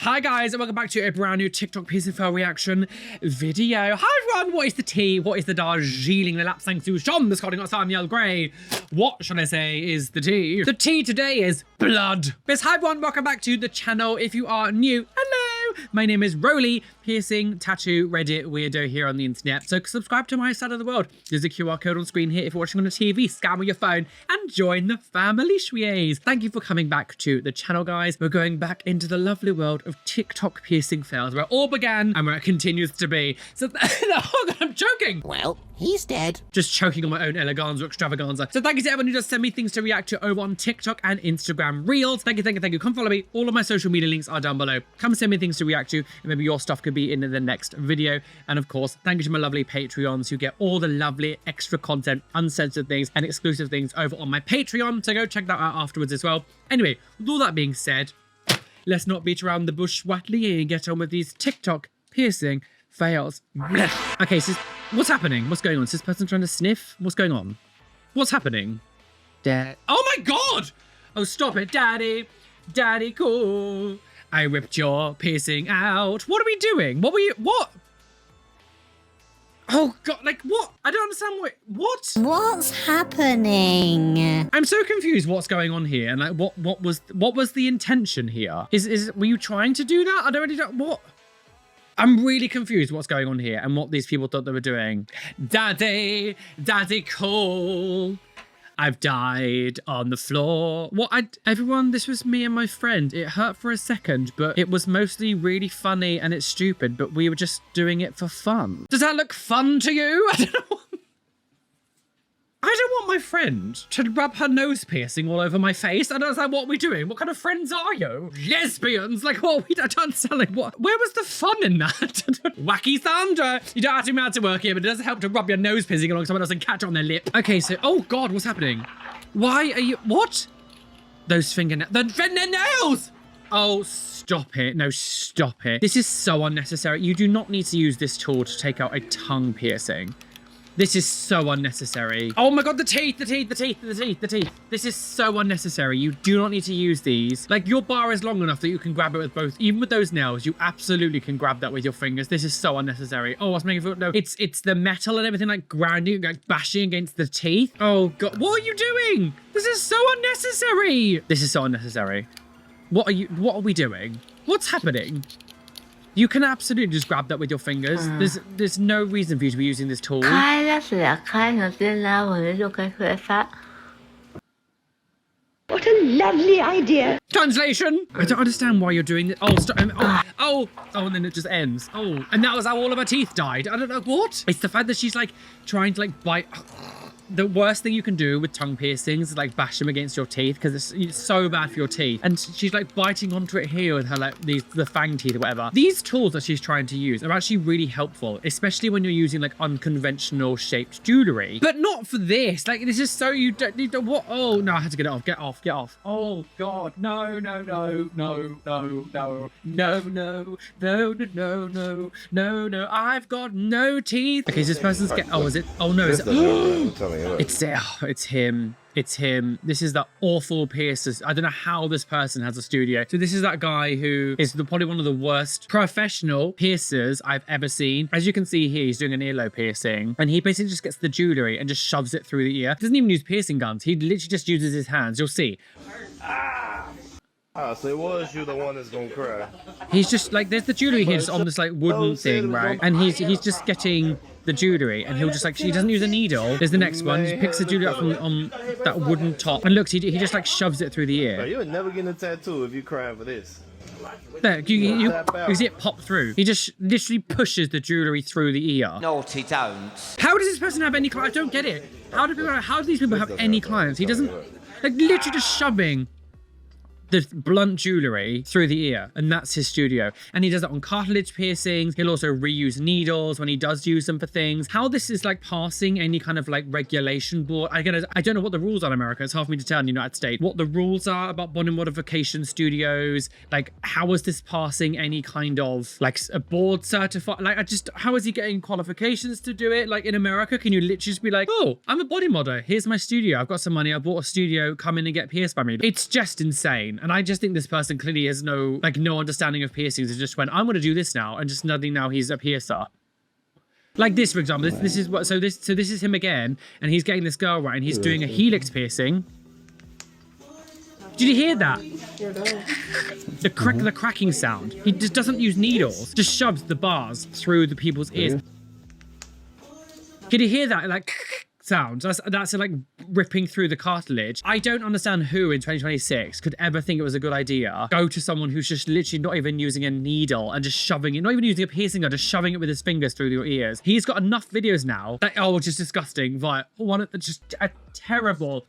Hi guys, and welcome back to a brand new TikTok piece of fail reaction video. Hi everyone, what is the tea? What is the Darjeeling? The lap sang to Sean, the Scotting outside Yell Grey. What shall I say is the tea? The tea today is blood. But hi everyone, welcome back to the channel. If you are new, hello. My name is Roly, piercing, tattoo, Reddit weirdo here on the internet. So subscribe to my side of the world. There's a QR code on screen here if you're watching on the TV. Scan with your phone and join the family shwies. Thank you for coming back to the channel, guys. We're going back into the lovely world of TikTok piercing fails, where it all began and where it continues to be. So, oh God, I'm joking. Well, he's dead. Just choking on my own eleganza extravaganza. So thank you to everyone who does send me things to react to over on TikTok and Instagram Reels. Thank you, thank you, thank you. Come follow me. All of my social media links are down below. Come send me things to react to, and maybe your stuff could be in the next video. And of course, thank you to my lovely Patreons who get all the lovely extra content, uncensored things, and exclusive things over on my Patreon. So go check that out afterwards as well. Anyway, with all that being said, let's not beat around the bush, Watley, and get on with these TikTok piercing fails. Okay, so what's happening? What's going on? Is this person trying to sniff? What's going on? What's happening? Dad. Oh my God! Oh, stop it, Daddy. Daddy, cool. I ripped your piercing out. What are we doing? What? Oh God, like what? I don't understand what? What's happening? I'm so confused what's going on here, and like what was the intention here? Were you trying to do that? I don't really know what. I'm really confused what's going on here and what these people thought they were doing. Daddy, Daddy cool. I've died on the floor. Everyone, this was me and my friend. It hurt for a second, but it was mostly really funny and it's stupid, but we were just doing it for fun. Does that look fun to you? I don't know. I don't want my friend to rub her nose piercing all over my face. I don't understand what we're doing. What kind of friends are you? Lesbians? Like what? I don't understand. Like what? Where was the fun in that? Wacky Sandra. You don't have to be mad to work here, but it doesn't help to rub your nose piercing along someone else and catch it on their lip. Okay, so, oh God, what's happening? Why are you, what? Those fingernails, the fingernails! Oh, stop it. No, stop it. This is so unnecessary. You do not need to use this tool to take out a tongue piercing. This is so unnecessary. Oh my God, the teeth. This is so unnecessary. You do not need to use these. Like your bar is long enough that you can grab it with both. Even with those nails, you absolutely can grab that with your fingers. This is so unnecessary. Oh, I was making no. It's the metal and everything like grinding, like bashing against the teeth. Oh God, what are you doing? This is so unnecessary. This is so unnecessary. What are we doing? What's happening? You can absolutely just grab that with your fingers. There's no reason for you to be using this tool. What a lovely idea. Translation. I don't understand why you're doing this. Oh, stop. Oh, and then it just ends. Oh, and that was how all of her teeth died. I don't know what. It's the fact that she's like trying to like bite. The worst thing you can do with tongue piercings is like bash them against your teeth because it's so bad for your teeth. And she's like biting onto it here with her like the fang teeth or whatever. These tools that she's trying to use are actually really helpful, especially when you're using like unconventional shaped jewelry. But not for this. Like this is so you don't need to what? Oh no, I had to get it off. Get off. Oh God, no. I've got no teeth. Okay, so this person's is it? Oh no, is it? It's him. It's him. This is the awful piercers. I don't know how this person has a studio. So this is that guy who is probably one of the worst professional piercers I've ever seen. As you can see here, he's doing an earlobe piercing and he basically just gets the jewelry and just shoves it through the ear. Doesn't even use piercing guns. He literally just uses his hands. You'll see. Ah, so it was you the one that's gonna cry. He's just like, there's the jewelry here just on this like wooden thing, right? And he's just getting the jewelry and he'll just like, he doesn't use a needle. There's the next one. He just picks the jewelry up on that wooden top. And look, he just like shoves it through the ear. You would never get a tattoo if you crying for this. There, you see it pop through. He just literally pushes the jewelry through the ear. Naughty don't. How does this person have any clients? I don't get it. How do these people have any clients? He doesn't, like literally just shoving the blunt jewelry through the ear, and that's his studio. And he does it on cartilage piercings. He'll also reuse needles when he does use them for things. How this is like passing any kind of like regulation board, I don't know what the rules are in America. It's hard for me to tell in the United States what the rules are about body modification studios. Like, how is this passing any kind of like a board certified? Like, how is he getting qualifications to do it? Like in America, can you literally just be like, oh, I'm a body modder. Here's my studio. I've got some money. I bought a studio. Come in and get pierced by me. It's just insane. insane. And I just think this person clearly has no understanding of piercings. It just went, I'm going to do this now, and just nothing. Now he's a piercer. Like this, for example. This is what. So this is him again, and he's getting this girl right, and he's doing a helix piercing. Did you hear that? The cracking sound. He just doesn't use needles. Just shoves the bars through the people's ears. Can you hear that? Like sound. That's like ripping through the cartilage. I don't understand who in 2026 could ever think it was a good idea. Go to someone who's just literally not even using a needle and just shoving it, not even using a piercing gun, just shoving it with his fingers through your ears. He's got enough videos now that just disgusting. Just a terrible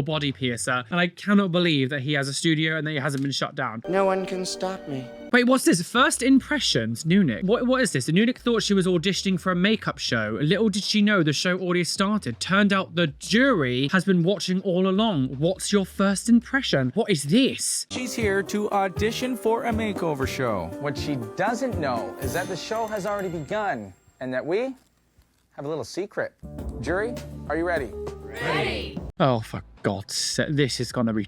body piercer, and I cannot believe that he has a studio and that he hasn't been shut down. No one can stop me. Wait, what's this? First impressions, Nunik. What is this? The Nunik thought she was auditioning for a makeup show. Little did she know the show already started. Turned out the jury has been watching all along. What's your first impression? What is this? She's here to audition for a makeover show. What she doesn't know is that the show has already begun and that we have a little secret. Jury, are you ready? Ready. Oh, for God's sake, this is gonna be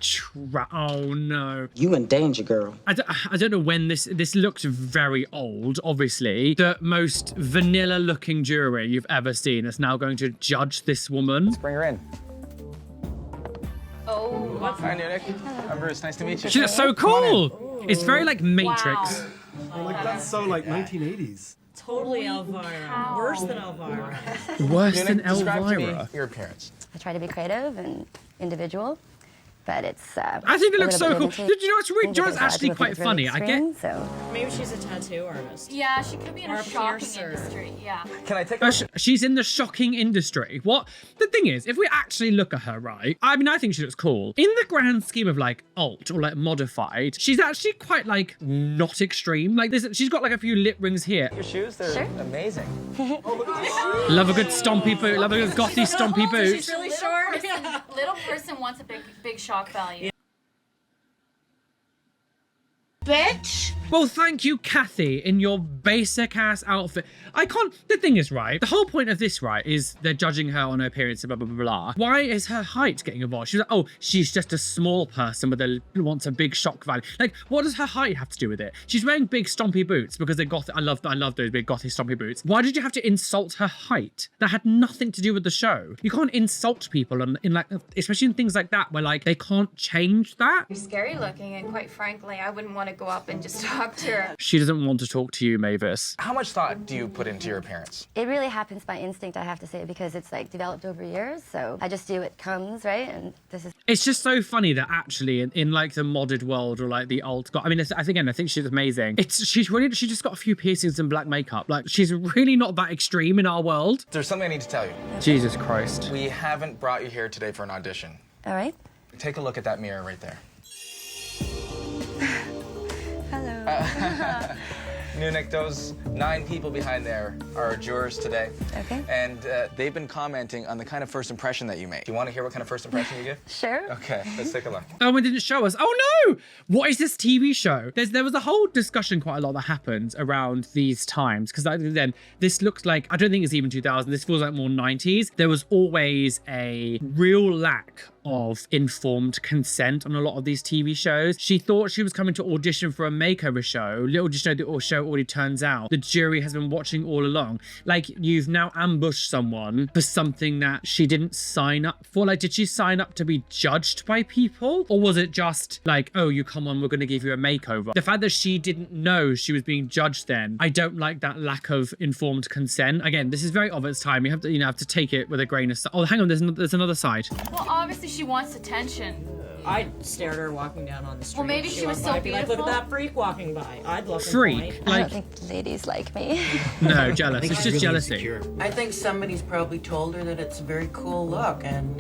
oh no. You in danger, girl. I don't know when this looks very old, obviously. The most vanilla looking jury you've ever seen is now going to judge this woman. Let's bring her in. Oh, what's Hi, Nunik. I'm Bruce. Nice to meet you. She looks so cool. It's very like Matrix. Wow. Like that's so like 1980s. Totally Elvira. Worse than Elvira. Worse than Nunik, describe to me Elvira. your appearance. I try to be creative and individual, but it's. I think it looks so cool. Did you know it's really? It's Actually quite funny. I get. So. Maybe she's a tattoo artist. Yeah, she could be in Or a a shopping piercer. industry. Yeah. Can I take a She's in the shocking industry. What? The thing is, if we actually look at her, right? I mean, I think she looks cool. In the grand scheme of like alt or like modified, she's actually quite like not extreme. Like she's got like a few lip rings here. your shoes? They're amazing. Love a good stompy boot. Love a good gothy stompy boot. She's really short. Little person wants a big shock value. Bitch! Well, thank you, Kathy, in your basic ass outfit. I can't. The thing is, right? The whole point of this, right, is they're judging her on her appearance and blah blah blah blah. Why is her height getting involved? She's like, oh, she's just a small person wants a big shock value. Like, what does her height have to do with it? She's wearing big stompy boots because they got. I love those big gothy stompy boots. Why did you have to insult her height? That had nothing to do with the show. You can't insult people in like, especially in things like that where like they can't change that. You're scary looking, and quite frankly, I wouldn't want to go up and just talk to her. She doesn't want to talk to you, Mavis. How much thought do you put into your appearance? It really happens by instinct, I have to say, because it's like developed over years. So I just do what comes, right? And this is. It's just so funny that actually in like the modded world or like the alt I mean, I think she's amazing. She just got a few piercings and black makeup. Like she's really not that extreme in our world. There's something I need to tell you. Jesus Christ. We haven't brought you here today for an audition. All right. Take a look at that mirror right there. Hello. Nunik, those 9 people behind there are our jurors today. Okay. And they've been commenting on the kind of first impression that you make. Do you want to hear what kind of first impression you give? Sure. Okay, let's take a look. Oh, it didn't show us. Oh no! What is this TV show? There was a whole discussion quite a lot that happened around these times because then this looks like, I don't think it's even 2000. This feels like more 90s. There was always a real lack of informed consent on a lot of these TV shows. She thought she was coming to audition for a makeover show. Little did she know the show already turns out the jury has been watching all along. Like, you've now ambushed someone for something that she didn't sign up for. Like, did she sign up to be judged by people? Or was it just like, oh, you come on, we're going to give you a makeover? The fact that she didn't know she was being judged then, I don't like that lack of informed consent. Again, this is very of its time. You have to, have to take it with a grain of salt. Oh, hang on, there's another side. Well, obviously she wants attention. I stared at her walking down on the street. Well, maybe she was went so by, I'd be like, look at beautiful. that freak walking by. I'd look and Freak? point. I Like, don't think ladies like me. no, jealous. It's just jealousy. I think somebody's probably told her that it's a very cool look, and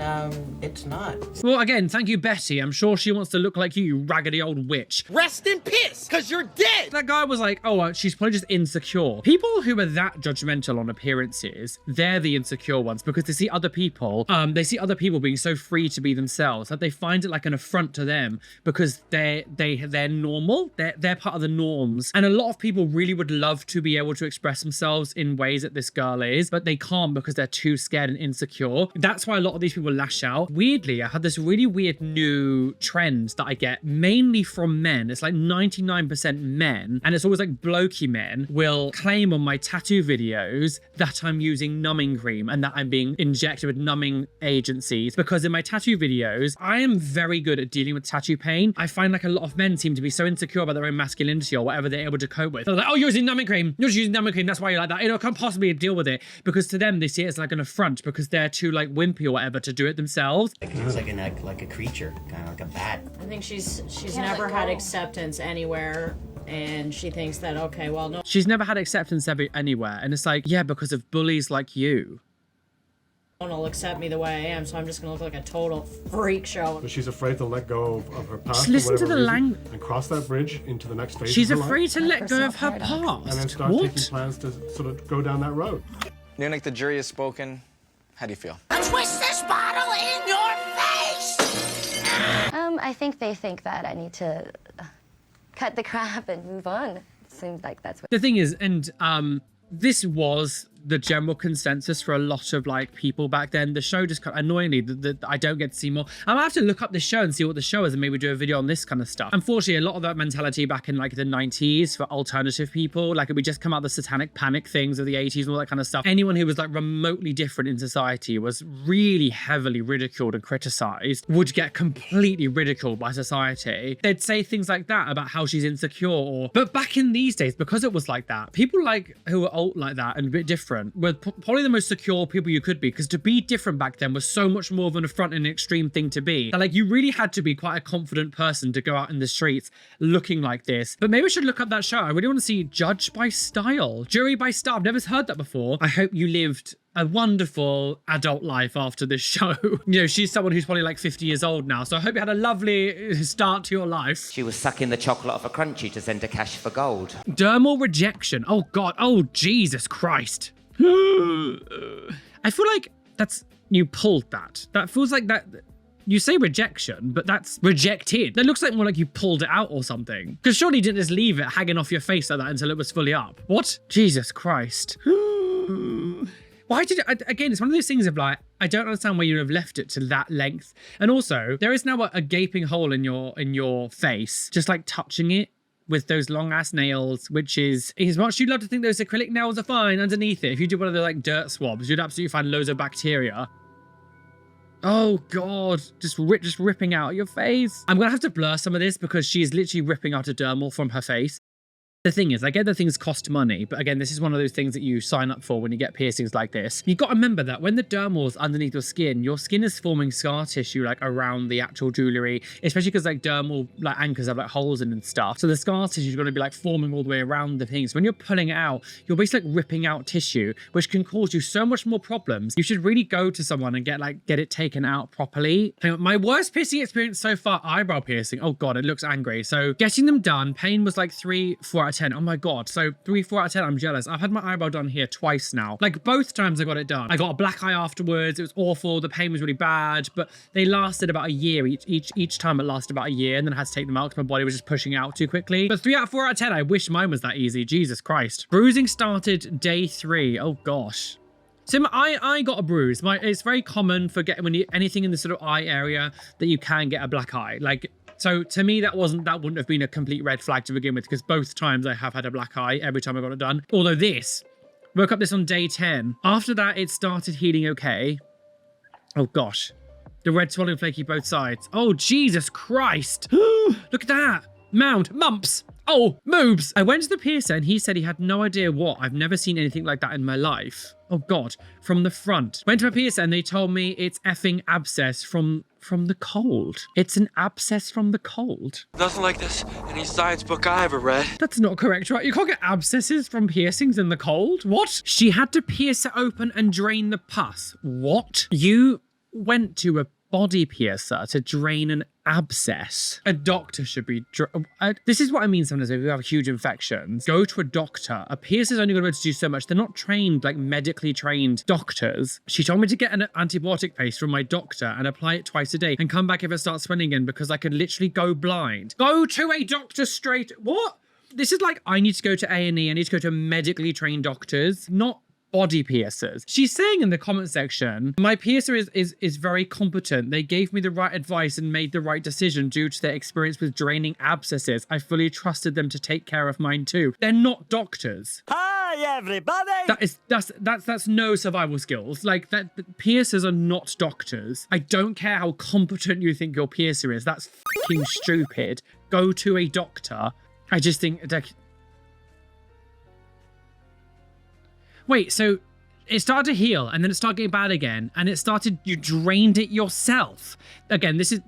it's not. Well, again, thank you, Betty. I'm sure she wants to look like you raggedy old witch. Rest in peace, because you're dead! That guy was like, oh, she's probably just insecure. People who are that judgmental on appearances, they're the insecure ones because they see other people being so free to be themselves that they find it like an an affront to them because they're normal. They're part of the norms. And a lot of people really would love to be able to express themselves in ways that this girl is, but they can't because they're too scared and insecure. That's why a lot of these people lash out. Weirdly, I had this really weird new trend that I get mainly from men. It's like 99% men, and it's always like blokey men will claim on my tattoo videos that I'm using numbing cream and that I'm being injected with numbing agencies, because in my tattoo videos, I am very good at dealing with tattoo pain. I find like a lot of men seem to be so insecure about their own masculinity or whatever they're able to cope with. They're like, oh, you're using numbing cream. You're just using numbing cream. That's why you're like that. You know, I can't possibly deal with it, because to them, they see it as like an affront because they're too like wimpy or whatever to do it themselves. It's like a creature, kind of like a bat. I think she's never had acceptance anywhere, and she thinks that, okay, well, no. She's never had acceptance anywhere. And it's like, yeah, because of bullies like you. No one will accept me the way I am, so I'm just gonna look like a total freak show. But she's afraid to let go of her past. Just listen to the language and cross that bridge into the next phase. She's of her afraid life. to let go of her past. And then start taking plans to sort of go down that road. Munich, the jury has spoken. How do you feel? Twist this bottle in your face! I think they think that I need to cut the crap and move on. It seems like that's what... The thing is, and this was the general consensus for a lot of like people back then. The show just kind of annoyingly, I don't get to see more. I might have to look up the show and see what the show is and maybe do a video on this kind of stuff. Unfortunately, a lot of that mentality back in like the 90s for alternative people, like we just come out the satanic panic things of the 80s and all that kind of stuff. Anyone who was like remotely different in society was really heavily ridiculed and criticized, would get completely ridiculed by society. They'd say things like that about how she's insecure. But back in these days, because it was like that, people like who were old like that and a bit different were probably the most secure people you could be, because to be different back then was so much more of an affront and an extreme thing to be. That, like, you really had to be quite a confident person to go out in the streets looking like this. But maybe I should look up that show. I really want to see Judge by Style, Jury by Style. I've never heard that before. I hope you lived a wonderful adult life after this show. You know, she's someone who's probably like 50 years old now, so I hope you had a lovely start to your life. She was sucking the chocolate off a crunchy to send her cash for gold. Dermal rejection. Oh God. Oh Jesus Christ. I feel like that's, you pulled that. That feels like that. You say rejection, but that's rejected. That looks like more like you pulled it out or something. Because surely you didn't just leave it hanging off your face like that until it was fully up. What? Jesus Christ. Why did it, again, it's one of those things of like, I don't understand why you would have left it to that length. And also, there is now a gaping hole in your face, just like touching it with those long ass nails, which is as much you'd love to think those acrylic nails are fine underneath it. If you do one of the like dirt swabs, you'd absolutely find loads of bacteria. Oh God, just ripping out your face. I'm gonna have to blur some of this because she is literally ripping out a dermal from her face. The thing is, I get that things cost money, but again, this is one of those things that you sign up for when you get piercings like this. You've got to remember that when the dermal's underneath your skin is forming scar tissue like around the actual jewelry, especially because like dermal like anchors have like holes in and stuff. So the scar tissue is going to be like forming all the way around the things. When you're pulling it out, you're basically like ripping out tissue, which can cause you so much more problems. You should really go to someone and get it taken out properly. Hang on, my worst piercing experience so far, eyebrow piercing. Oh God, it looks angry. So getting them done, pain was like 3, 4 out of 10. Oh my God. So 3, 4 out of 10, I'm jealous. I've had my eyebrow done here twice now. Like both times I got it done. I got a black eye afterwards. It was awful. The pain was really bad, but they lasted about a year. Each time it lasted about a year, and then I had to take them out because my body was just pushing out too quickly. But 3 out of 4 out of 10, I wish mine was that easy. Jesus Christ. Bruising started day 3. Oh gosh. So I got a bruise. It's very common for anything in the sort of eye area that you can get a black eye. Like, so to me, that wouldn't have been a complete red flag to begin with, because both times I have had a black eye every time I got it done. Although woke up this on day 10. After that, it started healing okay. Oh gosh. The red swelling flaky both sides. Oh, Jesus Christ. Look at that. Mumps. Oh, moobs. I went to the piercer and he said he had no idea what. I've never seen anything like that in my life. Oh God, from the front. Went to a piercer and they told me it's effing abscess from the cold. It's an abscess from the cold. Nothing like this in any science book I ever read. That's not correct, right? You can't get abscesses from piercings in the cold. What? She had to pierce it open and drain the pus. What? You went to a body piercer to drain an abscess. A doctor should be... this is what I mean sometimes if you have huge infections. Go to a doctor. A piercer's only going to be able to do so much. They're not trained, like medically trained doctors. She told me to get an antibiotic paste from my doctor and apply it twice a day and come back if it starts swelling again because I could literally go blind. Go to a doctor straight... What? This is like, I need to go to A&E. I need to go to medically trained doctors, not body piercers. She's saying in the comment section, my piercer is very competent. They gave me the right advice and made the right decision due to their experience with draining abscesses. I fully trusted them to take care of mine too. They're not doctors. Hi everybody! That's no survival skills. Like that, piercers are not doctors. I don't care how competent you think your piercer is. That's fucking stupid. Go to a doctor. I just think like... Wait, so it started to heal and then it started getting bad again and you drained it yourself. Again, this is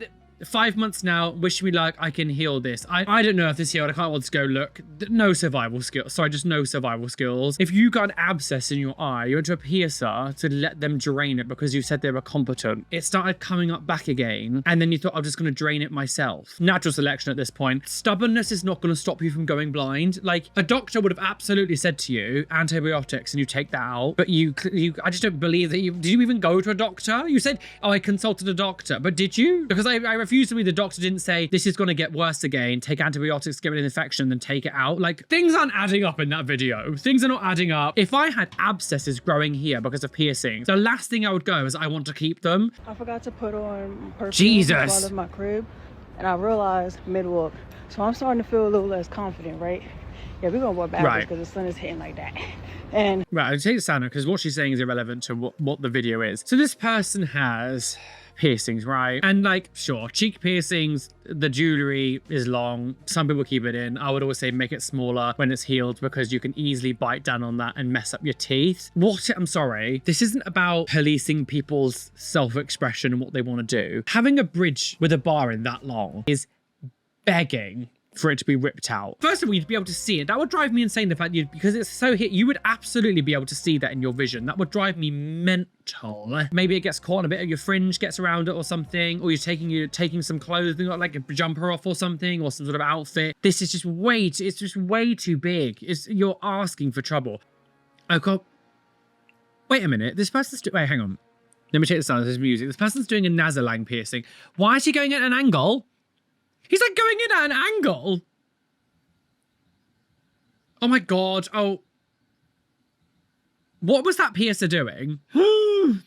5 months now, wish me luck, I can heal this. I don't know if this healed, I can't want to go look. No survival skills, sorry, just no survival skills. If you got an abscess in your eye, you went to a piercer to let them drain it because you said they were competent. It started coming up back again, and then you thought, I'm just gonna drain it myself. Natural selection at this point. Stubbornness is not gonna stop you from going blind. Like, a doctor would have absolutely said to you, antibiotics, and you take that out, but I just don't believe that did you even go to a doctor? You said, oh, I consulted a doctor, but did you? Because I refuse to believe the doctor didn't say, this is going to get worse again, take antibiotics, get rid of the infection, then take it out. Like, things aren't adding up in that video. Things are not adding up. If I had abscesses growing here because of piercings, the last thing I would go is I want to keep them. I forgot to put on perfume Jesus. before I left my crib, and I realized mid-walk. So I'm starting to feel a little less confident, right? Yeah, we're going to walk backwards because the sun is hitting like that. And right, I'll take the sound because what she's saying is irrelevant to what the video is. So this person has piercings, right? And like, sure, cheek piercings, the jewelry is long. Some people keep it in. I would always say make it smaller when it's healed because you can easily bite down on that and mess up your teeth. I'm sorry. This isn't about policing people's self-expression and what they want to do. Having a bridge with a bar in that long is begging for it to be ripped out. First of all, you'd be able to see it. That would drive me insane, the fact because it's so hit, you would absolutely be able to see that in your vision. That would drive me mental. Maybe it gets caught on a bit of your fringe, gets around it or something, or you're taking some clothing, like a jumper off or something, or some sort of outfit. This is just it's just way too big. You're asking for trouble. Oh God. Wait a minute. This person's wait, hang on. Let me take the sound of this music. This person's doing a nasolang piercing. Why is he going at an angle? He's like going in at an angle. Oh my God. Oh. What was that piercer doing? Do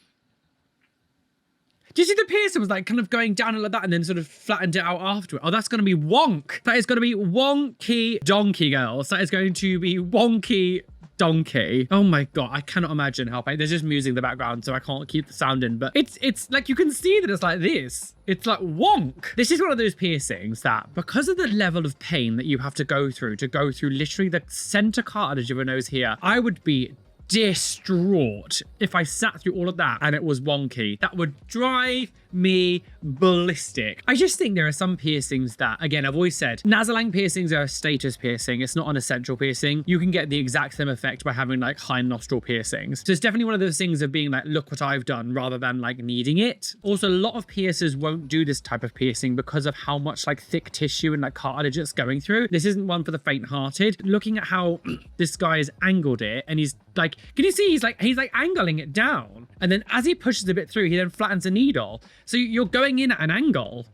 you see the piercer was like kind of going down like that and then sort of flattened it out afterward? Oh, that's going to be wonk. That is going to be wonky donkey, girls. That is going to be wonky donkey. Oh my God, I cannot imagine how pain. There's just music in the background, so I can't keep the sound in, but it's like you can see that it's like this. It's like wonk. This is one of those piercings that, because of the level of pain that you have to go through literally the center cartilage of your nose here, I would be distraught if I sat through all of that and it was wonky. That would drive me ballistic. I just think there are some piercings that, again, I've always said, nasolang piercings are a status piercing. It's not an essential piercing. You can get the exact same effect by having like high nostril piercings. So it's definitely one of those things of being like, look what I've done, rather than like needing it. Also, a lot of piercers won't do this type of piercing because of how much like thick tissue and like cartilage it's going through. This isn't one for the faint-hearted. Looking at how this guy has angled it, and he's like, can you see he's like angling it down, and then as he pushes a bit through, he then flattens a needle. So you're going in at an angle.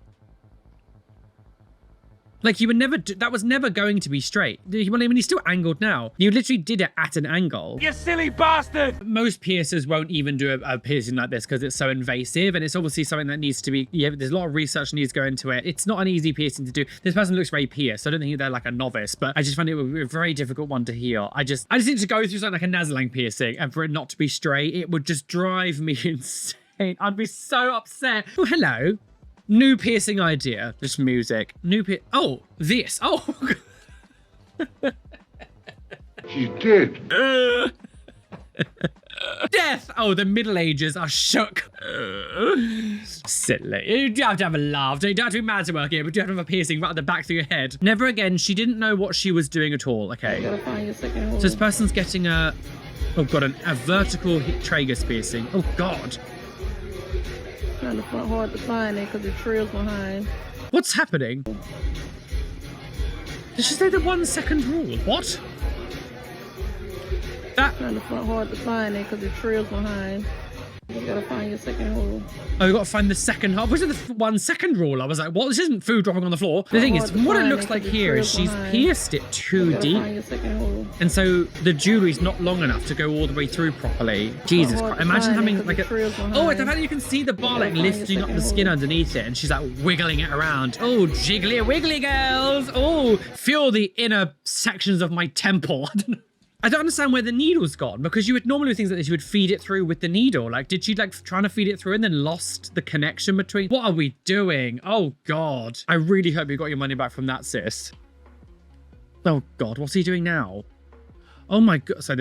Like you would never, that was never going to be straight. I mean, he's still angled now. You literally did it at an angle. You silly bastard! Most piercers won't even do a piercing like this because it's so invasive, and it's obviously something that needs to be, there's a lot of research that needs to go into it. It's not an easy piercing to do. This person looks very pierced, so I don't think they're like a novice, but I just find it a very difficult one to heal. I just need to go through something like a nasolang piercing, and for it not to be straight, it would just drive me insane. I'd be so upset. Oh, hello. New piercing idea. Just music. Oh, this. Oh. She's dead. Death. Oh, the Middle Ages are shook. Silly. You do have to have a laugh. You don't have to be mad to work here, but you have to have a piercing right at the back through your head. Never again. She didn't know what she was doing at all. Okay. So this person's getting a vertical tragus piercing. Oh, God. Kind of hard to find it because the trail's behind. What's happening? Did she say the 1 second rule? What? That kind of hard to find it because the trail's behind. You gotta find your second hole. Oh, you gotta find the second half. Which is the 1 second rule? I was like, what? This isn't food dropping on the floor. The thing is, what it looks like here is she's pierced it too deep. And so the jewelry's not long enough to go all the way through properly. Jesus Christ. Imagine having like a... Oh, it's the fact that you can see the bar like lifting up the skin underneath it and she's like wiggling it around. Oh, jiggly wiggly girls. Oh, feel the inner sections of my temple. I don't know. I don't understand where the needle's gone, because you would normally do things like this, you would feed it through with the needle. Like, did she like trying to feed it through and then lost the connection between? What are we doing? Oh God. I really hope you got your money back from that, sis. Oh God, what's he doing now? Oh my God. So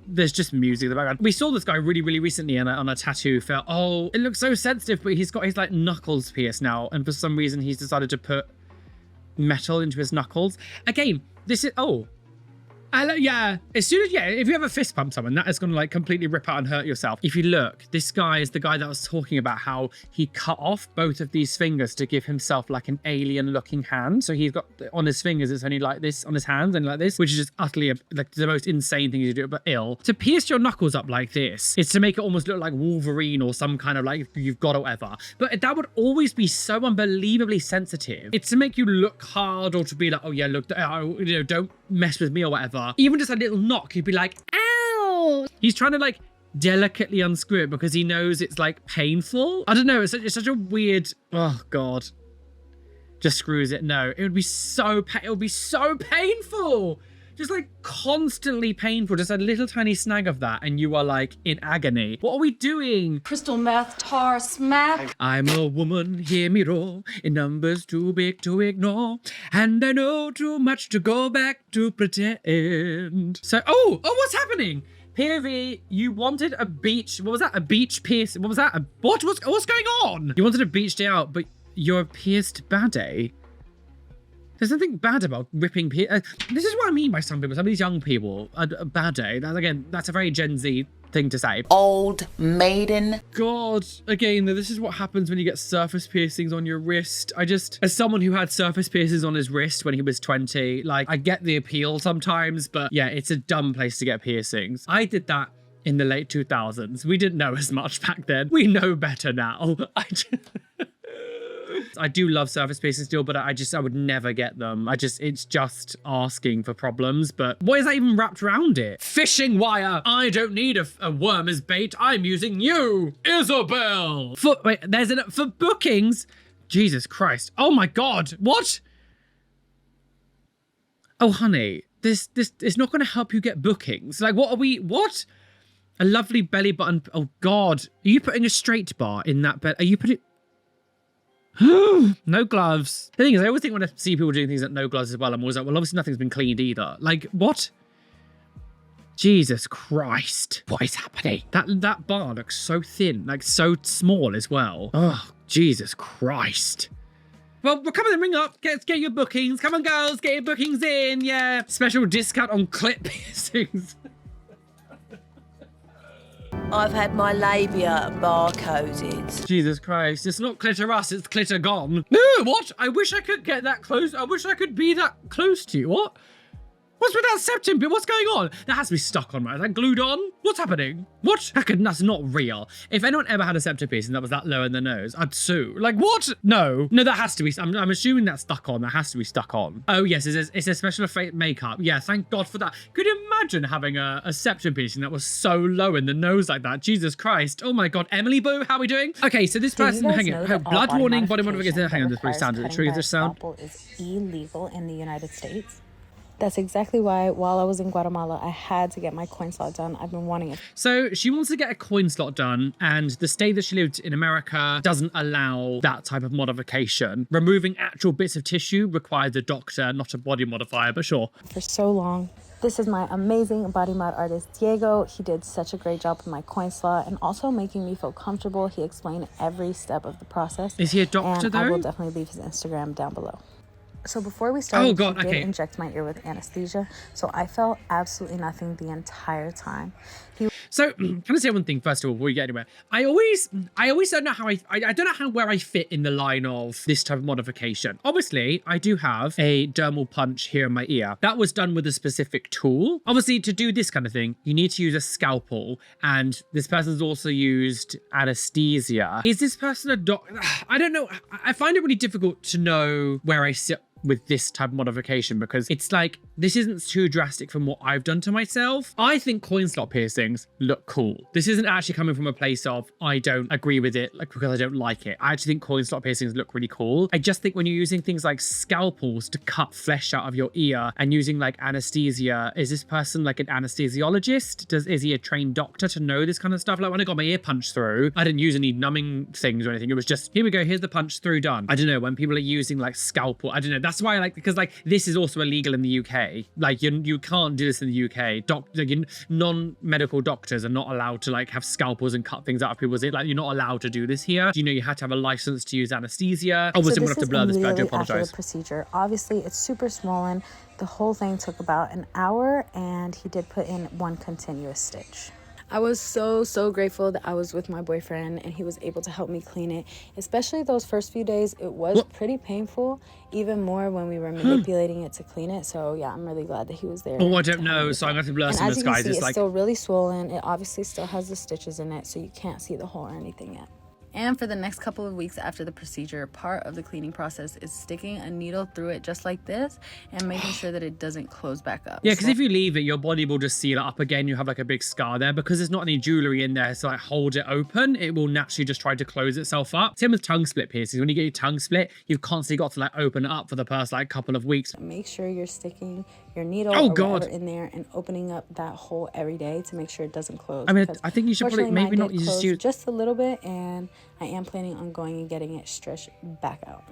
there's just music in the background. We saw this guy really recently on a tattoo fair. Oh, it looks so sensitive, but he's got his like knuckles pierced now. And for some reason he's decided to put metal into his knuckles. Again, this is, oh. Yeah, as soon as, if you ever fist pump someone, that is going to like completely rip out and hurt yourself. If you look, this guy is the guy that I was talking about, how he cut off both of these fingers to give himself like an alien looking hand. So he's got on his fingers, it's only like this, on his hands and like this, which is just utterly like the most insane thing to do, but ill. To pierce your knuckles up like this, it's to make it almost look like Wolverine or some kind of like you've got or whatever. But that would always be so unbelievably sensitive. It's to make you look hard or to be like, oh yeah, look, you know, don't mess with me or whatever. Even just a little knock, you'd be like, ow! He's trying to like delicately unscrew it because he knows it's like painful. I don't know, it's such a weird, oh God. Just screws it. No, it would be so painful. Just like constantly painful. Just a little tiny snag of that and you are like in agony. What are we doing? Crystal meth tar smack. I'm a woman, hear me roar, in numbers too big to ignore, and I know too much to go back to pretend. So, oh, what's happening? POV, you wanted a beach, what was that? A beach pierce, what was that? What's going on? You wanted a beach day out, but you're a pierced baddie. There's nothing bad about ripping this is what I mean by some of these young people, a baddie. Again, that's a very Gen Z thing to say. Old maiden. God, again, this is what happens when you get surface piercings on your wrist. As someone who had surface piercings on his wrist when he was 20, like, I get the appeal sometimes, but yeah, it's a dumb place to get piercings. I did that in the late 2000s. We didn't know as much back then. We know better now. I do love surface piercings still, but I would never get them. It's just asking for problems. But what is that even wrapped around it? Fishing wire. I don't need a worm as bait. I'm using you, Isabel. For bookings. Jesus Christ. Oh my God. What? Oh, honey, this is not going to help you get bookings. Like, what? A lovely belly button. Oh God. Are you putting a straight bar in that bed? Are you putting... No gloves. The thing is, I always think when I see people doing things like no gloves as well, I'm always like, well, obviously nothing's been cleaned either. Like, what? Jesus Christ. What is happening? That bar looks so thin, like so small as well. Oh, Jesus Christ. Well, we're coming in, ring up. Get your bookings. Come on, girls, get your bookings in. Yeah. Special discount on clip piercings. I've had my labia barcoded. Jesus Christ, it's not clitoris, it's clitagon. No, what? I wish I could get that close. I wish I could be that close to you. What? What's with that septum bit? What's going on? That has to be stuck on, right? Is that glued on? What's happening? What? That's not real. If anyone ever had a septum piercing that was that low in the nose, I'd sue. Like, what? No, that has to be. I'm assuming that's stuck on. That has to be stuck on. Oh, yes, it's a special effect makeup. Yeah, thank God for that. Could you imagine having a septum piercing that was so low in the nose like that? Jesus Christ. Oh my God. Emily Boo, how are we doing? Okay, so this person, hang on. Blood warning, body modification. Hang on, this pretty sound. It triggers this sound. Is illegal in the United States. That's exactly why, while I was in Guatemala, I had to get my coin slot done. I've been wanting it. So she wants to get a coin slot done, and the state that she lived in America doesn't allow that type of modification. Removing actual bits of tissue requires a doctor, not a body modifier, but sure. For so long. This is my amazing body mod artist, Diego. He did such a great job with my coin slot and also making me feel comfortable. He explained every step of the process. Is he a doctor, and though? I will definitely leave his Instagram down below. So before we started, Oh, God, he did okay. inject my ear with anesthesia, so I felt absolutely nothing the entire time. So, can I say one thing first of all before we get anywhere? I always don't know how I don't know where I fit in the line of this type of modification. Obviously, I do have a dermal punch here in my ear. That was done with a specific tool. Obviously, to do this kind of thing, you need to use a scalpel, and this person's also used anesthesia. Is this person a doc? I don't know. I find it really difficult to know where I sit with this type of modification, because it's like, this isn't too drastic from what I've done to myself. I think coin slot piercings look cool. This isn't actually coming from a place of I don't agree with it, like, because I don't like it. I actually think coin slot piercings look really cool. I just think when you're using things like scalpels to cut flesh out of your ear and using like anesthesia, is this person like an anesthesiologist? Is he a trained doctor to know this kind of stuff? Like when I got my ear punched through, I didn't use any numbing things or anything. It was just, here we go, here's the punch through, done. I don't know, when people are using like scalpel, I don't know. That's why I like, because like this is also illegal in the UK. Like you can't do this in the UK. Non-medical doctors are not allowed to like have scalpels and cut things out of people's ears. Like you're not allowed to do this here. You know, you had to have a license to use anesthesia. Obviously, I'm gonna have to blur this, but I do apologize. After the procedure, obviously it's super swollen. The whole thing took about an hour, and he did put in one continuous stitch. I was so grateful that I was with my boyfriend and he was able to help me clean it. Especially those first few days, it was pretty painful, even more when we were manipulating it to clean it. So yeah, I'm really glad that he was there. Oh, I don't know. So I'm going to blur some of this, guys. It's still really swollen. It obviously still has the stitches in it, so you can't see the hole or anything yet. And for the next couple of weeks after the procedure, part of the cleaning process is sticking a needle through it just like this and making sure that it doesn't close back up. Yeah, because if you leave it, your body will just seal it up again. You have like a big scar there because there's not any jewelry in there. So like hold it open, it will naturally just try to close itself up. Same with tongue split piercings. When you get your tongue split, you've constantly got to like open it up for the first like couple of weeks. Make sure you're sticking your needle or whatever in there and opening up that hole every day to make sure it doesn't close. I mean, I think you should probably maybe not use just a little bit, and I am planning on going and getting it stretched back out.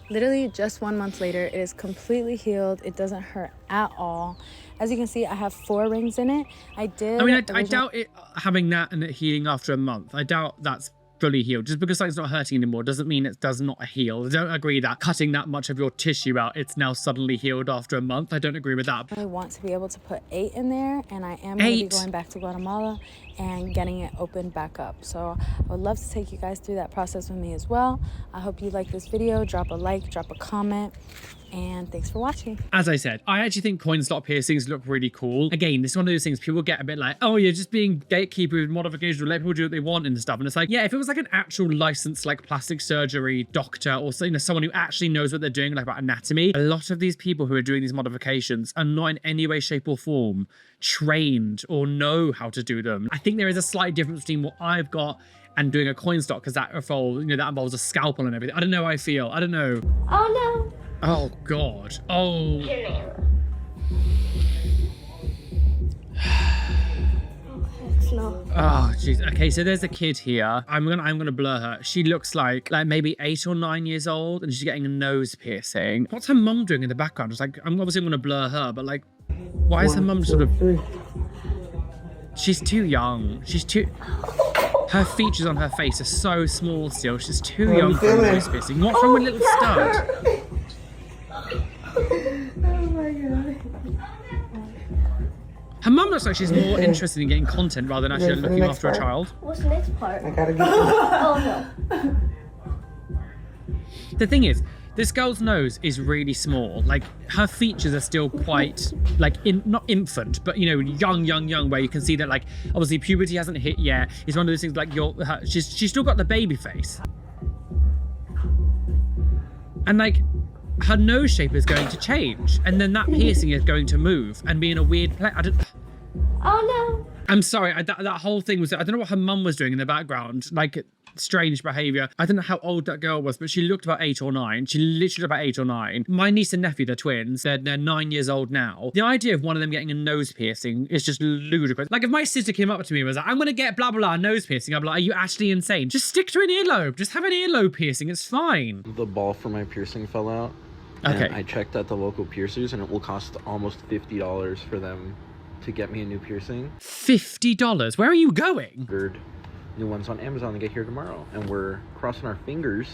Literally just 1 month later, it is completely healed. It doesn't hurt at all. As you can see, I have 4 rings in it. I doubt it having that and it healing after a month. I doubt that's fully healed. Just because it's not hurting anymore doesn't mean it does not heal. I don't agree that cutting that much of your tissue out, it's now suddenly healed after a month. I don't agree with that. I want to be able to put 8 in there, and I am going to be going back to Guatemala and getting it opened back up. So I would love to take you guys through that process with me as well. I hope you like this video. Drop a like, drop a comment, and thanks for watching. As I said, I actually think coin slot piercings look really cool. Again, this is one of those things people get a bit like, oh, you're just being gatekeeper with modification, let people do what they want and stuff. And it's like, yeah, if it was like an actual licensed like plastic surgery doctor or someone who actually knows what they're doing, like about anatomy, a lot of these people who are doing these modifications are not in any way, shape or form trained or know how to do them. I think there is a slight difference between what I've got and doing a coin slot, because that involves a scalpel and everything. I don't know how I feel. I don't know. Oh no. Oh God. Oh. No. Oh jeez. Okay, so there's a kid here. I'm gonna blur her. She looks like maybe 8 or 9 years old, and she's getting a nose piercing. What's her mum doing in the background? It's like, I'm obviously gonna blur her, but like, why is her mum sort of? She's too young. Her features on her face are so small still. She's too young for a nose piercing. Not from a little stud. Oh my God. Her mum looks like she's more interested in getting content rather than actually looking after a child. What's the next part? I gotta get Oh no. The thing is, this girl's nose is really small. Like, her features are still quite, like, not infant, but, you know, young, where you can see that, like, obviously puberty hasn't hit yet. It's one of those things like she's still got the baby face. And, like, her nose shape is going to change. And then that piercing is going to move and be in a weird place. Oh no. I'm sorry, that whole thing was, I don't know what her mum was doing in the background. Like, strange behavior. I don't know how old that girl was, but she looked about 8 or 9. She literally looked about 8 or 9. My niece and nephew, they're twins. They're 9 years old now. The idea of one of them getting a nose piercing is just ludicrous. Like, if my sister came up to me and was like, I'm gonna get blah blah blah nose piercing, I'd be like, are you actually insane? Just stick to an earlobe. Just have an earlobe piercing. It's fine. The ball for my piercing fell out. Okay. And I checked at the local piercers, and it will cost almost $50 for them to get me a new piercing. $50? Where are you going? New ones on Amazon to get here tomorrow, and we're crossing our fingers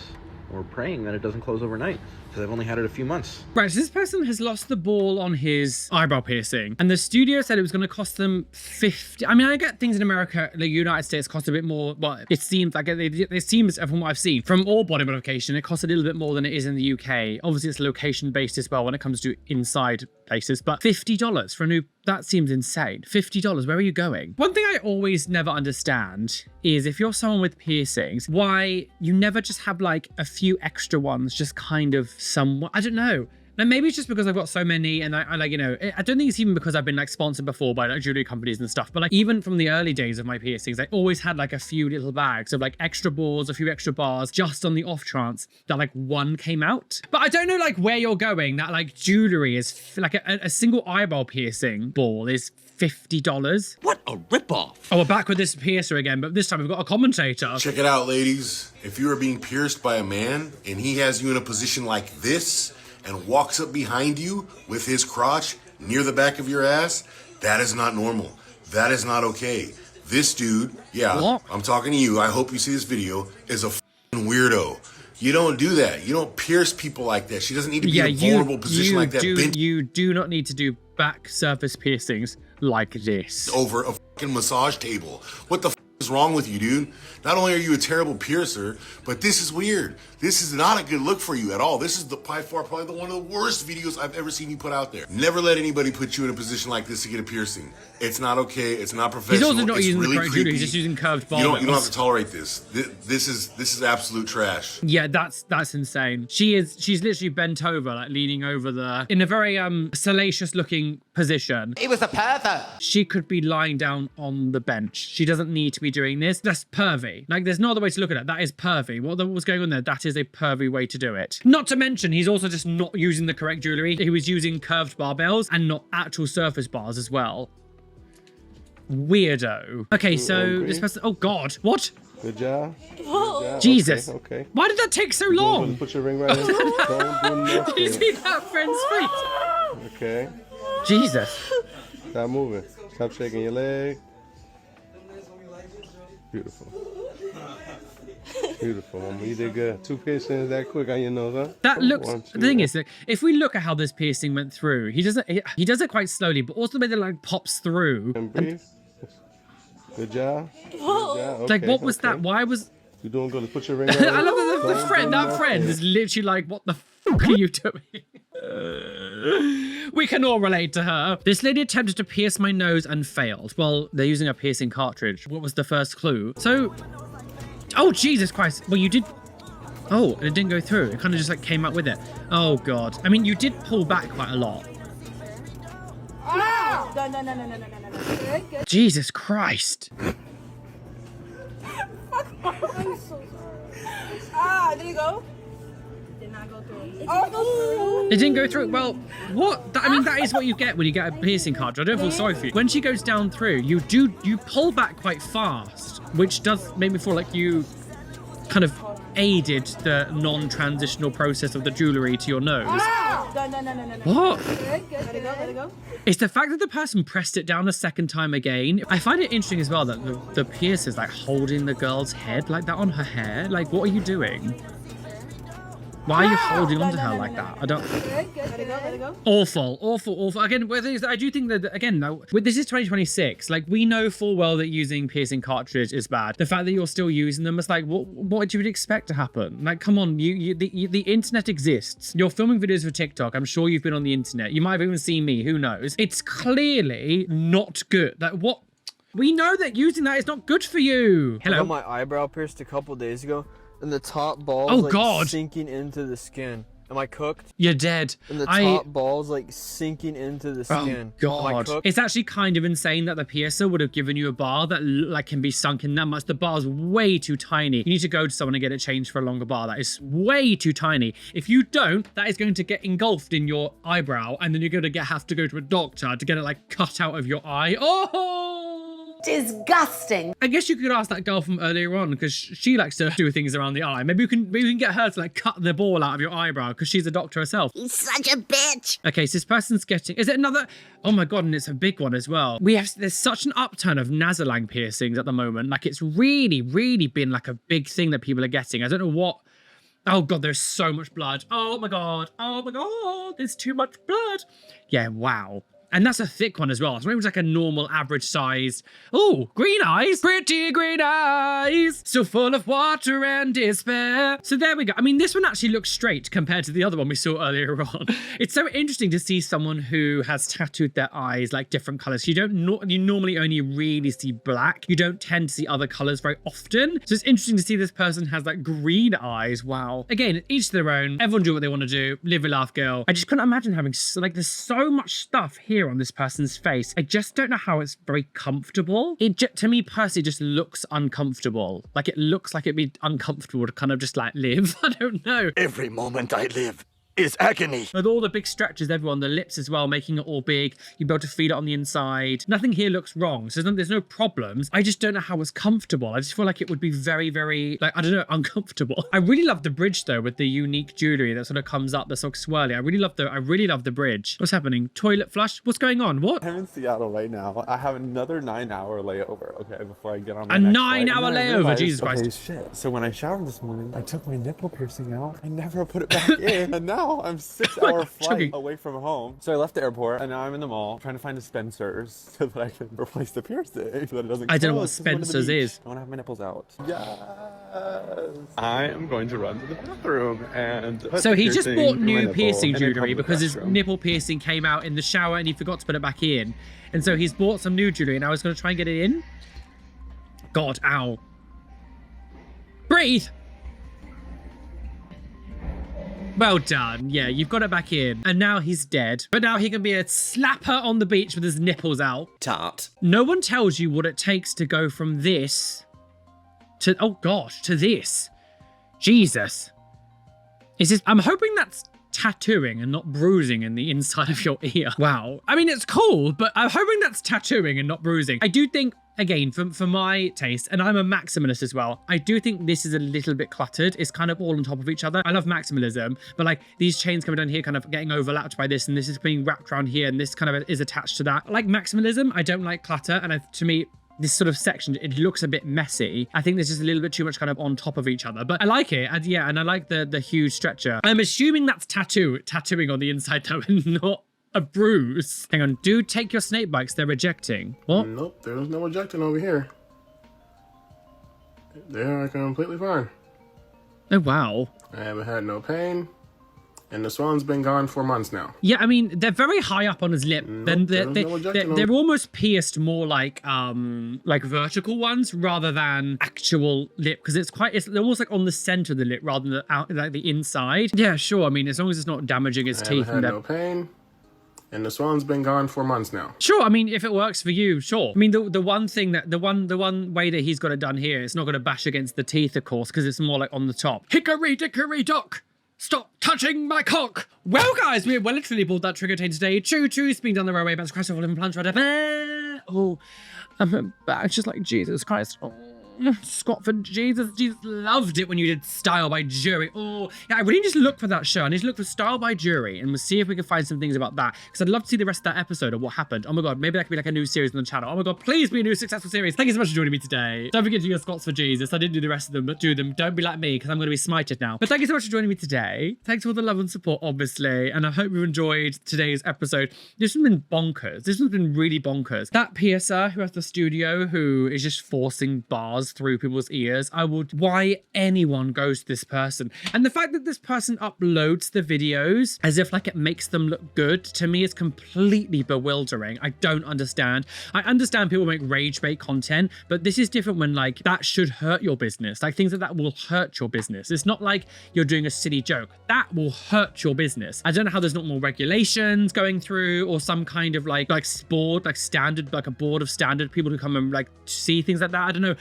or praying that it doesn't close overnight, because I've only had it a few months. Right, so this person has lost the ball on his eyebrow piercing, and the studio said it was going to cost them 50. I mean, I get things in America, the United States cost a bit more, but it seems like it seems from what I've seen from all body modification, it costs a little bit more than it is in the UK. Obviously, it's location based as well when it comes to inside places, but $50 for a new, that seems insane. $50, where are you going? One thing I always never understand is if you're someone with piercings, why you never just have like a few extra ones, just kind of somewhat, I don't know. Now, maybe it's just because I've got so many and I like, you know, I don't think it's even because I've been like sponsored before by like jewelry companies and stuff, but like even from the early days of my piercings, I always had like a few little bags of like extra balls, a few extra bars, just on the off chance that like one came out. But I don't know like where you're going, that like jewelry is like a single eyebrow piercing ball is $50. What a ripoff. Oh, we're back with this piercer again, but this time we've got a commentator. Check it out, ladies. If you are being pierced by a man and he has you in a position like this and walks up behind you with his crotch near the back of your ass, that is not normal. That is not okay. This dude, yeah, what? I'm talking to you. I hope you see this video, is a f***ing weirdo. You don't do that. You don't pierce people like that. She doesn't need to be in a vulnerable position like that. You do not need to do back surface piercings like this. Over a fucking massage table. What the is wrong with you, dude? Not only are you a terrible piercer, but this is weird. This is not a good look for you at all. This is by far probably one of the worst videos I've ever seen you put out there. Never let anybody put you in a position like this to get a piercing. It's not okay. It's not professional. He's also not using really the correct jewelry. He's just using curved barbells. You don't have to tolerate this. This is absolute trash. Yeah, that's insane. She's literally bent over, like leaning over in a very salacious looking position. It was a pervert. She could be lying down on the bench. She doesn't need to be doing this. That's pervy. Like, there's no other way to look at it. That is pervy. What was going on there? That is a pervy way to do it. Not to mention, he's also just not using the correct jewelry. He was using curved barbells and not actual surface bars as well. Weirdo. Okay, so this person, oh God, what? Good job. Good job. Jesus. Okay. Why did that take so long? Put your ring right in. Don't do nothing. Did you see that friend's face? Okay. Jesus. Stop moving. Stop shaking your leg. Beautiful. Beautiful, mama. You did good. 2 piercings that quick on your nose, huh? That looks. The thing is, if we look at how this piercing went through, he does it quite slowly, but also the way that like pops through. And breathe. Good job. Good job. Okay, like, what was that? Why was? You're doing good. Put your ring right. I love that that friend is literally like, what the fuck are you doing? We can all relate to her. This lady attempted to pierce my nose and failed. Well, they're using a piercing cartridge. What was the first clue? So, oh, Jesus Christ. Well, you did. Oh, and it didn't go through. It kind of just like came out with it. Oh, God. I mean, you did pull back quite a lot. Oh! No. Good. Jesus Christ. I'm so sorry. Ah, did it go? Did not go through. Oh, it didn't go through. Well, what? I mean, that is what you get when you get a piercing cartridge. I don't feel sorry for you. When she goes down through, you pull back quite fast, which does make me feel like you kind of aided the non-transitional process of the jewelry to your nose. No. What? Good. Let it go. It's the fact that the person pressed it down a second time again. I find it interesting as well that the piercer's like holding the girl's head like that on her hair. Like, what are you doing? Why are you holding onto her like that? I don't. Good. Let it go. Awful. Again, I do think that, again, though, this is 2026. Like, we know full well that using piercing cartridge is bad. The fact that you're still using them is like, what do you expect to happen? Like, come on, the internet exists. You're filming videos for TikTok. I'm sure you've been on the internet. You might have even seen me. Who knows? It's clearly not good. Like, what? We know that using that is not good for you. Hello. I got my eyebrow pierced a couple days ago. And the top ball's God. Sinking into the skin. Am I cooked? You're dead. And the top ball's like sinking into the skin. Oh God. Am I cooked? It's actually kind of insane that the piercer would have given you a bar that like can be sunk in that much. The bar's way too tiny. You need to go to someone and get it changed for a longer bar. That is way too tiny. If you don't, that is going to get engulfed in your eyebrow, and then you're going to have to go to a doctor to get it like cut out of your eye. Oh! Disgusting. I guess you could ask that girl from earlier on, because she likes to do things around the eye. Maybe we can get her to like cut the ball out of your eyebrow, because she's a doctor herself. He's such a bitch. Okay, so this person's getting, is it another? Oh my God, and it's a big one as well. There's such an upturn of nasolang piercings at the moment. Like, it's really been like a big thing that people are getting. I don't know what Oh God, there's so much blood. Oh my God. Oh my God. There's too much blood. Yeah, wow. And that's a thick one as well. So maybe it's like a normal average size. Oh, green eyes. Pretty green eyes. So full of water and despair. So there we go. I mean, this one actually looks straight compared to the other one we saw earlier on. It's so interesting to see someone who has tattooed their eyes like different colors. You normally only really see black. You don't tend to see other colors very often. So it's interesting to see this person has like green eyes. Wow. Again, each to their own. Everyone do what they want to do. Live your laugh, girl. I just couldn't imagine having like, there's so much stuff here on this person's face. I just don't know how it's very comfortable. To me personally, just looks uncomfortable. Like it looks like it'd be uncomfortable to kind of just like live. I don't know. Every moment I live is agony. With all the big stretches, everyone, the lips as well, making it all big. You'll be able to feel it on the inside. Nothing here looks wrong. So there's no problems. I just don't know how it's comfortable. I just feel like it would be very, very, like, I don't know, uncomfortable. I really love the bridge though, with the unique jewelry that sort of comes up, that's sort of swirly. I really love the bridge. What's happening? Toilet flush? What's going on? What? I'm in Seattle right now. I have another 9-hour layover, okay, before I get on my A next 9-hour layover, Jesus Christ. Okay, shit. So when I showered this morning, I took my nipple piercing out. I never put it back in. And now I'm 6-hour flight away from home. So I left the airport and now I'm in the mall trying to find a Spencer's so that I can replace the piercing so that it doesn't I don't know what Spencer's is. I want to have my nipples out. Yes. I am going to run to the bathroom and so he just bought new piercing jewelry because his nipple piercing came out in the shower and he forgot to put it back in. And so he's bought some new jewelry and I was going to try and get it in. God, ow. Breathe. Well done. Yeah, you've got it back in. And now he's dead. But now he can be a slapper on the beach with his nipples out. Tart. No one tells you what it takes to go from this to, oh gosh, to this. Jesus. Is this, I'm hoping that's tattooing and not bruising in the inside of your ear. Wow. I mean, it's cool, but I'm hoping that's tattooing and not bruising. I do think, again, for my taste, and I'm a maximalist as well, I do think this is a little bit cluttered. It's kind of all on top of each other. I love maximalism, but like these chains coming down here kind of getting overlapped by this, and this is being wrapped around here, and this kind of is attached to that. I like maximalism. I don't like clutter, and to me, this sort of section, it looks a bit messy. I think there's just a little bit too much kind of on top of each other, but I like it. And yeah, and I like the huge stretcher. I'm assuming that's tattooing on the inside though, and not a bruise. Hang on, do take your snake bites, they're rejecting. What? Nope, there's no rejecting over here. They're completely fine. Oh, wow. I haven't had no pain. And the swan's been gone for months now. Yeah, I mean, they're very high up on his lip. Nope, they're almost pierced more like vertical ones rather than actual lip, because they're almost like on the center of the lip rather than like the inside. Yeah, sure. I mean, as long as it's not damaging his teeth. I haven't had no pain. And the swan's been gone for months now. Sure, I mean, if it works for you, sure. I mean, the one way that he's got it done here, it's not going to bash against the teeth, of course, because it's more like on the top. Hickory dickory dock. Stop touching my cock. Well, guys, we literally pulled that trigger tape today. Choo choo, speeding down the railway, about to crash off and plunge right up. Oh, I'm back, just like Jesus Christ. Oh. Scotford, Jesus loved it when you did Style by Jury. Oh, yeah, I really need to look for that show. I need to look for Style by Jury and we'll see if we can find some things about that, because I'd love to see the rest of that episode of what happened. Oh my God, maybe that could be like a new series on the channel. Oh my God, please be a new successful series. Thank you so much for joining me today. Don't forget to do your Scots for Jesus. I didn't do the rest of them, but do them. Don't be like me, because I'm going to be smited now. But thank you so much for joining me today. Thanks for all the love and support, obviously, and I hope you enjoyed today's episode. This one's been bonkers. This one's been really bonkers. That piercer who has the studio, who is just forcing bars through people's ears, why anyone goes to this person. And the fact that this person uploads the videos as if like it makes them look good, to me is completely bewildering. I don't understand. I understand people make rage bait content, but this is different when like that should hurt your business. Like things like that will hurt your business. It's not like you're doing a silly joke. That will hurt your business. I don't know how there's not more regulations going through, or some kind of like board, like standard, like a board of standard people who come and like see things like that. I don't know.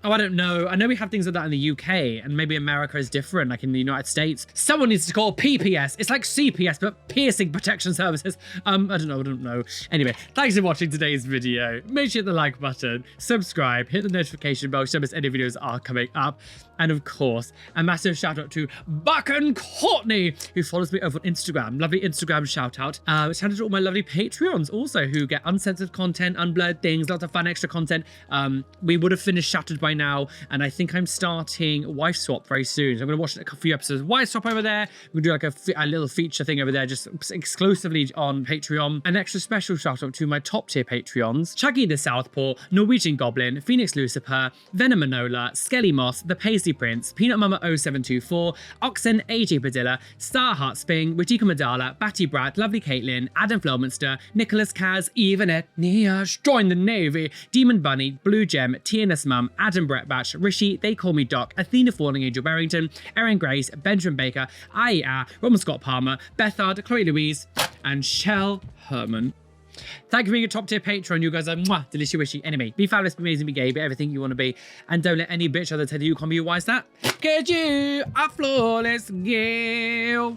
Oh, I don't know. I know we have things like that in the UK, and maybe America is different, like in the United States. Someone needs to call PPS. It's like CPS, but Piercing Protection Services. I don't know. Anyway, thanks for watching today's video. Make sure you hit the like button, subscribe, hit the notification bell, show us any videos are coming up. And of course, a massive shout out to Buck and Courtney, who follows me over on Instagram. Lovely Instagram shout out. Shout out to all my lovely Patreons also, who get uncensored content, unblurred things, lots of fun extra content. We would have finished Shattered by now, and I think I'm starting Wife Swap very soon. So I'm going to watch a few episodes of Wife Swap over there. We're going to do like a little feature thing over there, just exclusively on Patreon. An extra special shout out to my top tier Patreons: Chuggy the Southpaw, Norwegian Goblin, Phoenix Lucifer, Venom Manola, Skelly Moss, The Paisley Prince, Peanut Mama 0724, Oxen, AJ Padilla, Star Heart Sping, Wajika Madala, Batty Brat, Lovely Caitlin, Adam Flelminster, Nicholas Kaz, Evanet, Niash, Join the Navy, Demon Bunny, Blue Gem, TNS Mum, Adam Brett Batch, Rishi, They Call Me Doc, Athena Falling Angel Barrington, Erin Grace, Benjamin Baker, Aya, Roman Scott Palmer, Bethard, Chloe Louise, and Shell Herman. Thank you for being a top tier patron. You guys are mwah, delicious wishy. Anyway, be fabulous, be amazing, be gay, be everything you want to be. And don't let any bitch other tell you you can't be. Why is that? Cause you are flawless, girl.